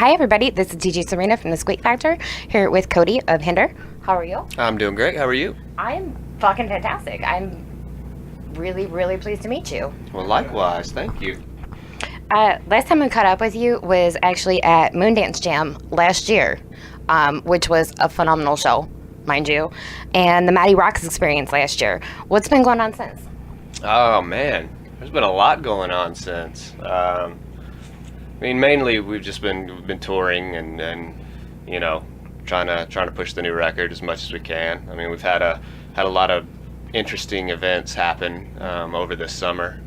Hi, everybody. This is DJ Serena from the Squeak Factor here with Cody of Hinder. How are you? I'm doing great. How are you? I'm fucking fantastic. I'm really, really pleased to meet you. Well, likewise. Thank you. Last time we caught up with you was actually at Moondance Jam last year, which was a phenomenal show, mind you, and the Matty Rocks experience last year. What's been going on since? Oh, man. There's been a lot going on since. Mainly we've just been touring and you know, trying to push the new record as much as we can. I mean, we've had a lot of interesting events happen over this summer.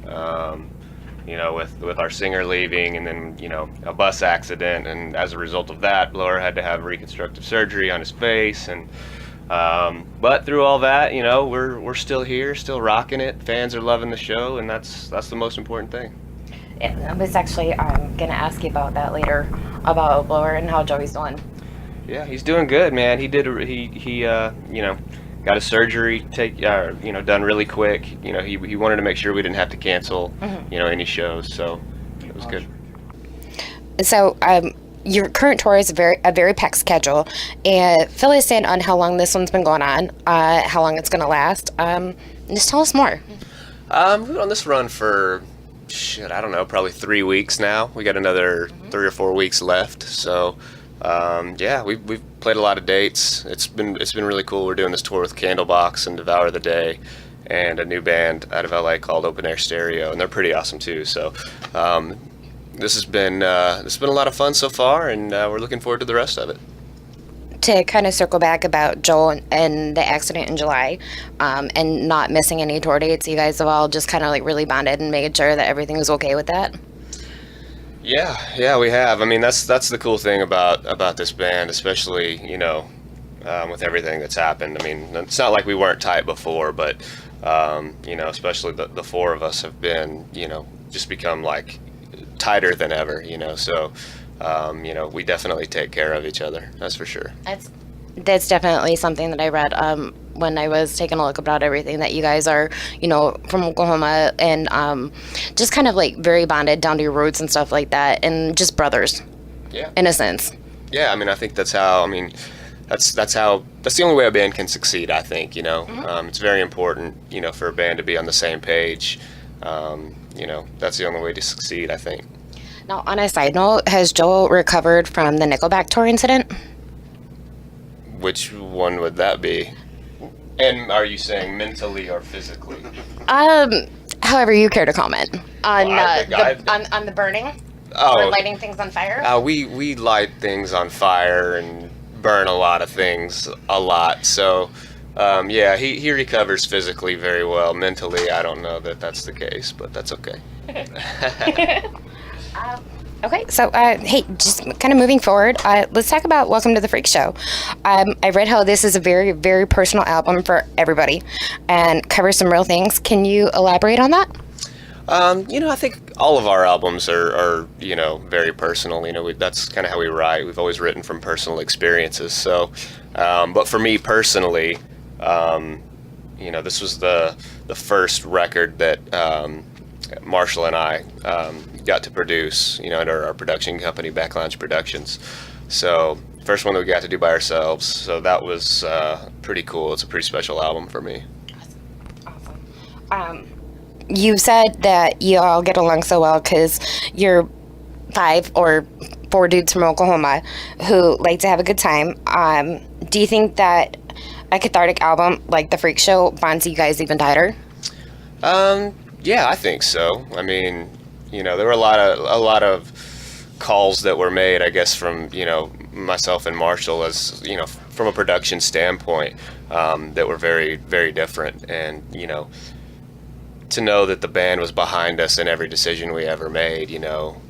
You know, with our singer leaving, and then, you know, a bus accident, and as a result of that, Blower had to have reconstructive surgery on his face, and but through all that, you know, we're still here, still rocking it. Fans are loving the show, and that's the most important thing. I was actually gonna ask you about that later, about Blower and how Joey's doing. Yeah, he's doing good, man. He you know, got his surgery done really quick. You know, he wanted to make sure we didn't have to cancel, you know, any shows, so it was good. So your current tour is a very packed schedule, and fill us in on how long this one's been going on, how long it's gonna last. Just tell us more. We've been on this run for I don't know, probably 3 weeks now. We got another 3 or 4 weeks left, so yeah, we've played a lot of dates. It's been really cool. We're doing this tour with Candlebox and Devour the Day, and a new band out of LA called Open Air Stereo, and they're pretty awesome too. So this has been a lot of fun so far, and we're looking forward to the rest of it. To kind of circle back about Joel and the accident in July, and not missing any tour dates, you guys have all just kind of like really bonded and making sure that everything was okay with that. Yeah, we have. I mean, that's the cool thing about this band, especially, you know, with everything that's happened. I mean, it's not like we weren't tight before, but you know, especially the four of us have been, you know, just become like tighter than ever, you know. So you know, we definitely take care of each other. That's for sure. That's definitely something that I read when I was taking a look about everything, that you guys are, you know, from Oklahoma, and just kind of like very bonded down to your roots and stuff like that, and just brothers. Yeah. In a sense. Yeah, I mean, I think that's how. I mean, that's the only way a band can succeed, I think. You know, it's very important, you know, for a band to be on the same page. You know, that's the only way to succeed, I think. Now, on a side note, has Joel recovered from the Nickelback tour incident? Which one would that be? And are you saying mentally or physically? However you care to comment on Well, on the burning, or lighting things on fire. We light things on fire and burn a lot of things a lot. So yeah, he recovers physically very well. Mentally, I don't know that that's the case, but that's okay. Okay, so hey, just kind of moving forward, let's talk about Welcome to the Freak Show. I read how this is a very, very personal album for everybody and covers some real things. Can you elaborate on that? You know, I think all of our albums are you know, very personal. You know, that's kind of how we write. We've always written from personal experiences. So, but for me personally, you know, this was the first record that Marshall and I got to produce, you know, under our production company, Backlounge Productions. So first one that we got to do by ourselves. So that was pretty cool. It's a pretty special album for me. Awesome. You said that you all get along so well because you're 5 or 4 dudes from Oklahoma who like to have a good time. Do you think that a cathartic album like The Freak Show bonds you guys even tighter? Yeah, I think so. I mean, you know, there were a lot of calls that were made, I guess, from, you know, myself and Marshall, as, you know, from a production standpoint, that were very, very different. And, you know, to know that the band was behind us in every decision we ever made, you know,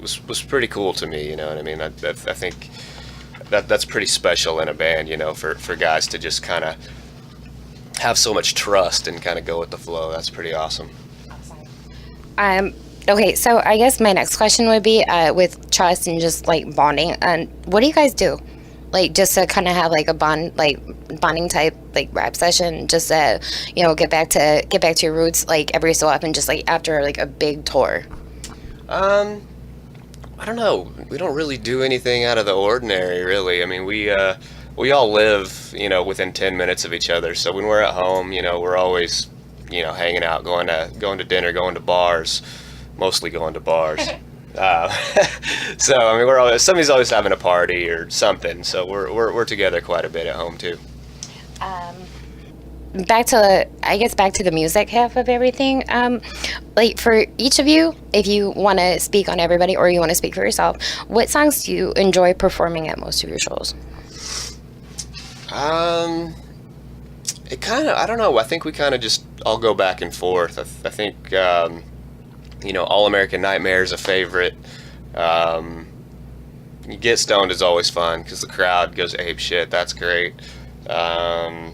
was pretty cool to me. You know what I mean? I think that's pretty special in a band, you know, for guys to just kind of have so much trust and kind of go with the flow. That's pretty awesome. Okay, so I guess my next question would be with trust and just like bonding, and what do you guys do, like just to kind of have like a bonding type like rap session, just to, you know, get back to your roots like every so often, just like after like a big tour? I don't know. We don't really do anything out of the ordinary, really. I mean, we all live, within 10 minutes of each other. So when we're at home, we're always, hanging out, going to dinner, going to bars, mostly going to bars. Uh, so I mean, somebody's always having a party or something. So we're together quite a bit at home too. Um, back to the music half of everything. Like for each of you, if you want to speak on everybody or you want to speak for yourself, what songs do you enjoy performing at most of your shows? Um, it kind of, I don't know. I think we kind of just all go back and forth. I think, All American Nightmare is a favorite. Um, Get Stoned is always fun because the crowd goes ape shit. That's great. Um,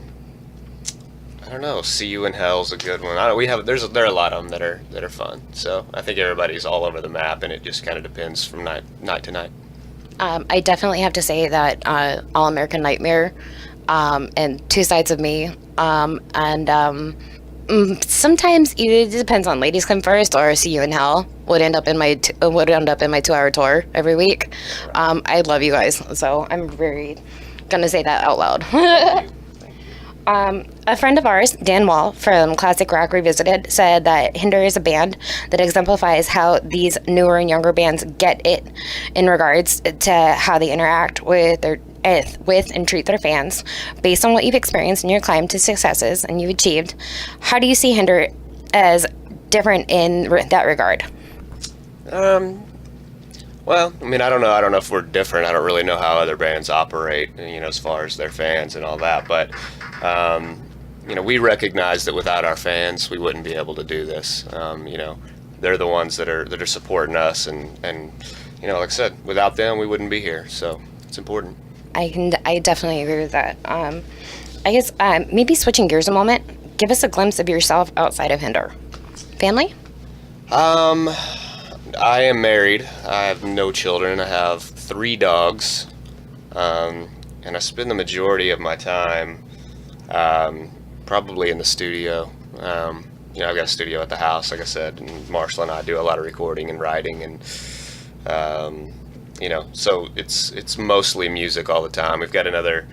I don't know. See You in Hell's a good one. I don't, we have there are a lot of them that are fun. So I think everybody's all over the map, and it just kind of depends from night to night. I definitely have to say that All American Nightmare and Two Sides of Me, sometimes it depends on Ladies Come First or See You in Hell would end up in my 2-hour tour every week. I love you guys, so I'm very gonna say that out loud. A friend of ours, Dan Wall from Classic Rock Revisited, said that Hinder is a band that exemplifies how these newer and younger bands get it in regards to how they interact with and treat their fans. Based on what you've experienced in your climb to successes and you've achieved, how do you see Hinder as different in that regard? Well, I mean, I don't know. I don't know if we're different. I don't really know how other bands operate, as far as their fans and all that. But, we recognize that without our fans, we wouldn't be able to do this. They're the ones that are supporting us, and like I said, without them, we wouldn't be here. So it's important. I definitely agree with that. I guess maybe switching gears a moment, give us a glimpse of yourself outside of Hinder. Family? I am married. I have no children. I have 3 dogs, and I spend the majority of my time probably in the studio. I've got a studio at the house, like I said, and Marshall and I do a lot of recording and writing, and so it's mostly music all the time. We've got another,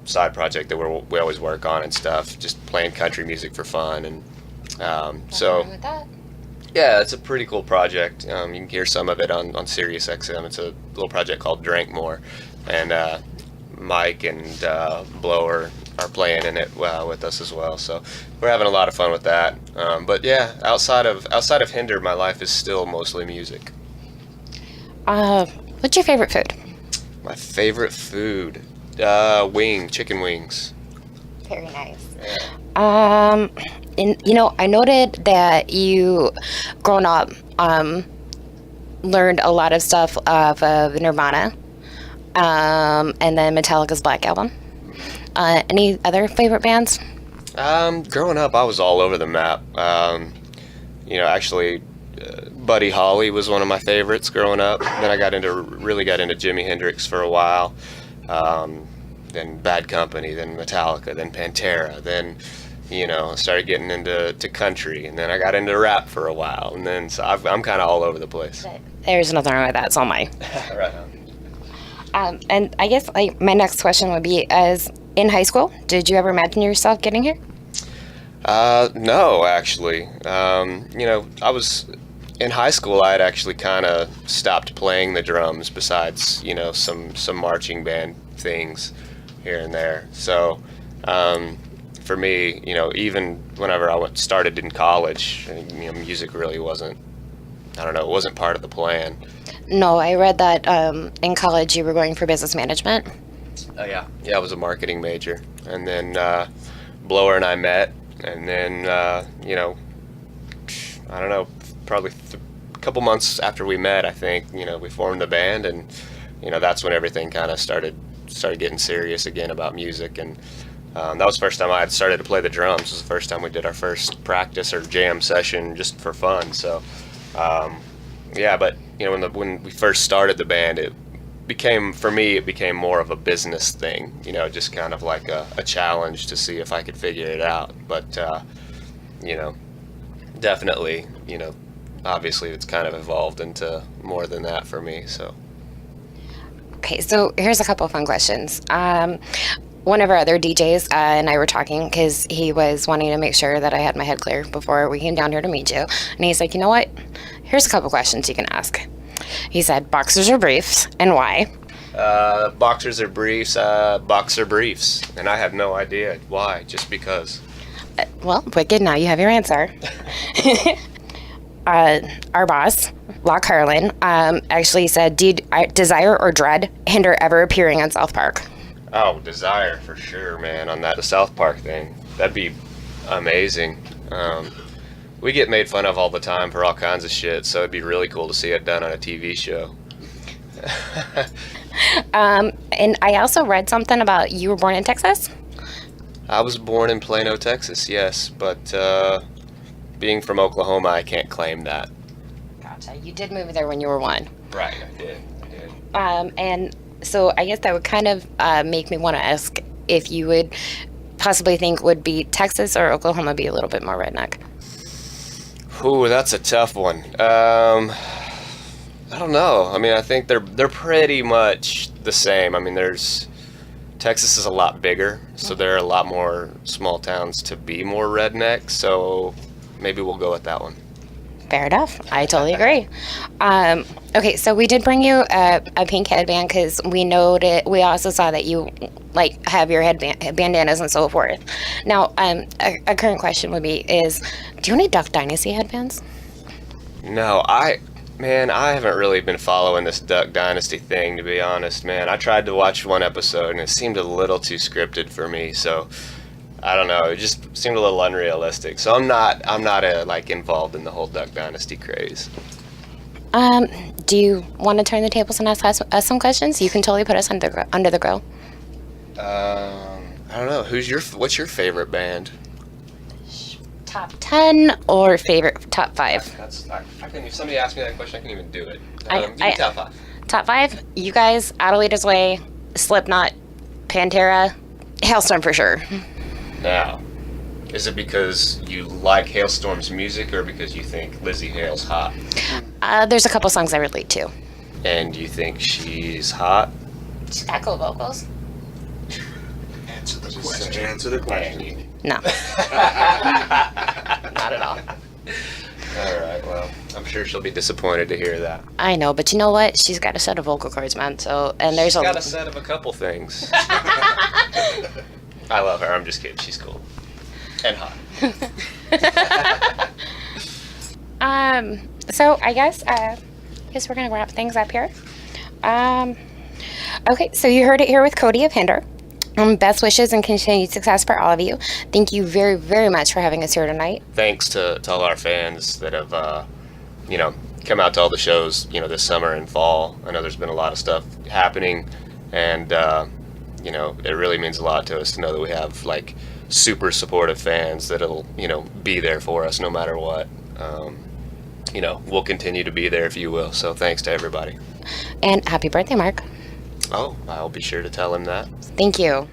side project that we always work on and stuff, just playing country music for fun, and so. With that. Yeah, it's a pretty cool project. You can hear some of it on Sirius XM. It's a little project called Drink More, and Mike and Blower are playing in it with us as well. So we're having a lot of fun with that. But yeah, outside of Hinder, my life is still mostly music. What's your favorite food? My favorite food, chicken wings. Very nice. Yeah. I noted that you, growing up, learned a lot of stuff of Nirvana, and then Metallica's Black Album. Any other favorite bands? Growing up, I was all over the map. Actually, Buddy Holly was one of my favorites growing up. Then I really got into Jimi Hendrix for a while. Then Bad Company, then Metallica, then Pantera, then started getting into country, and then I got into rap for a while, and then so I'm kind of all over the place. There's nothing wrong with that. It's all mine. Right on. And I guess my next question would be: as in high school, did you ever imagine yourself getting here? No, actually. I was in high school. I had actually kind of stopped playing the drums. Besides, some marching band things here and there. So. For me, even whenever I started in college, music really wasn't part of the plan. No, I read that in college you were going for business management. Oh, yeah. Yeah, I was a marketing major. And then Blower and I met, and then, I don't know, probably a couple months after we met, I think, we formed the band, and, that's when everything kind of started getting serious again about music. And that was the first time I had started to play the drums. It was the first time we did our first practice or jam session just for fun. So, but when we first started the band, it became more of a business thing. Just kind of like a challenge to see if I could figure it out. But definitely, obviously it's kind of evolved into more than that for me. So Okay, so here's a couple of fun questions. One of our other DJs and I were talking because he was wanting to make sure that I had my head clear before we came down here to meet you. And he's like, you know what? Here's a couple questions you can ask. He said, boxers or briefs, and why? boxers or briefs, boxer briefs, and I have no idea why. Just because. Well, wicked, now you have your answer. Our boss, Lock Harlan, actually said, do you desire or dread Hinder ever appearing on South Park? Oh, desire for sure, man. On that the South Park thing, that'd be amazing. We get made fun of all the time for all kinds of shit, so it'd be really cool to see it done on a TV show. And I also read something about you were born in Texas? I was born in Plano, Texas, yes, but being from Oklahoma, I can't claim that. Gotcha. You did move there when you were 1. Right, I did. And so I guess that would kind of make me want to ask if you would possibly think would be Texas or Oklahoma be a little bit more redneck? Ooh, that's a tough one. I don't know. I mean, I think they're pretty much the same. I mean, Texas is a lot bigger, so there are a lot more small towns to be more redneck. So maybe we'll go with that one. Fair enough. I totally agree. Okay, so we did bring you a pink headband because we also saw that you have your bandanas and so forth. Now, a current question would be do you have any Duck Dynasty headbands? No, I haven't really been following this Duck Dynasty thing, to be honest, man. I tried to watch one episode and it seemed a little too scripted for me, so I don't know. It just seemed a little unrealistic. So I'm not involved in the whole Duck Dynasty craze. Do you want to turn the tables and ask us some questions? You can totally put us under the grill. I don't know. What's your favorite band? Top 10 or favorite top 5? If somebody asked me that question, I can even do it. Give me top 5. Top 5? You guys, Adelita's Way, Slipknot, Pantera, Hailstorm for sure. Now, is it because you like Hailstorm's music or because you think Lizzie Hale's hot? There's a couple songs I relate to. And you think she's hot? She's got cool vocals. Answer the question. No. Not at all. All right, well, I'm sure she'll be disappointed to hear that. I know, but you know what? She's got a set of vocal cords, man. She's got a set of a couple things. I love her. I'm just kidding. She's cool. And hot. So I guess we're gonna wrap things up here. Okay, so you heard it here with Cody of Hinder. Best wishes and continued success for all of you. Thank you very, very much for having us here tonight. Thanks to all our fans that have, come out to all the shows, this summer and fall. I know there's been a lot of stuff happening, and, it really means a lot to us to know that we have, super supportive fans that'll, be there for us no matter what. We'll continue to be there if you will. So thanks to everybody. And happy birthday, Mark. Oh, I'll be sure to tell him that. Thank you.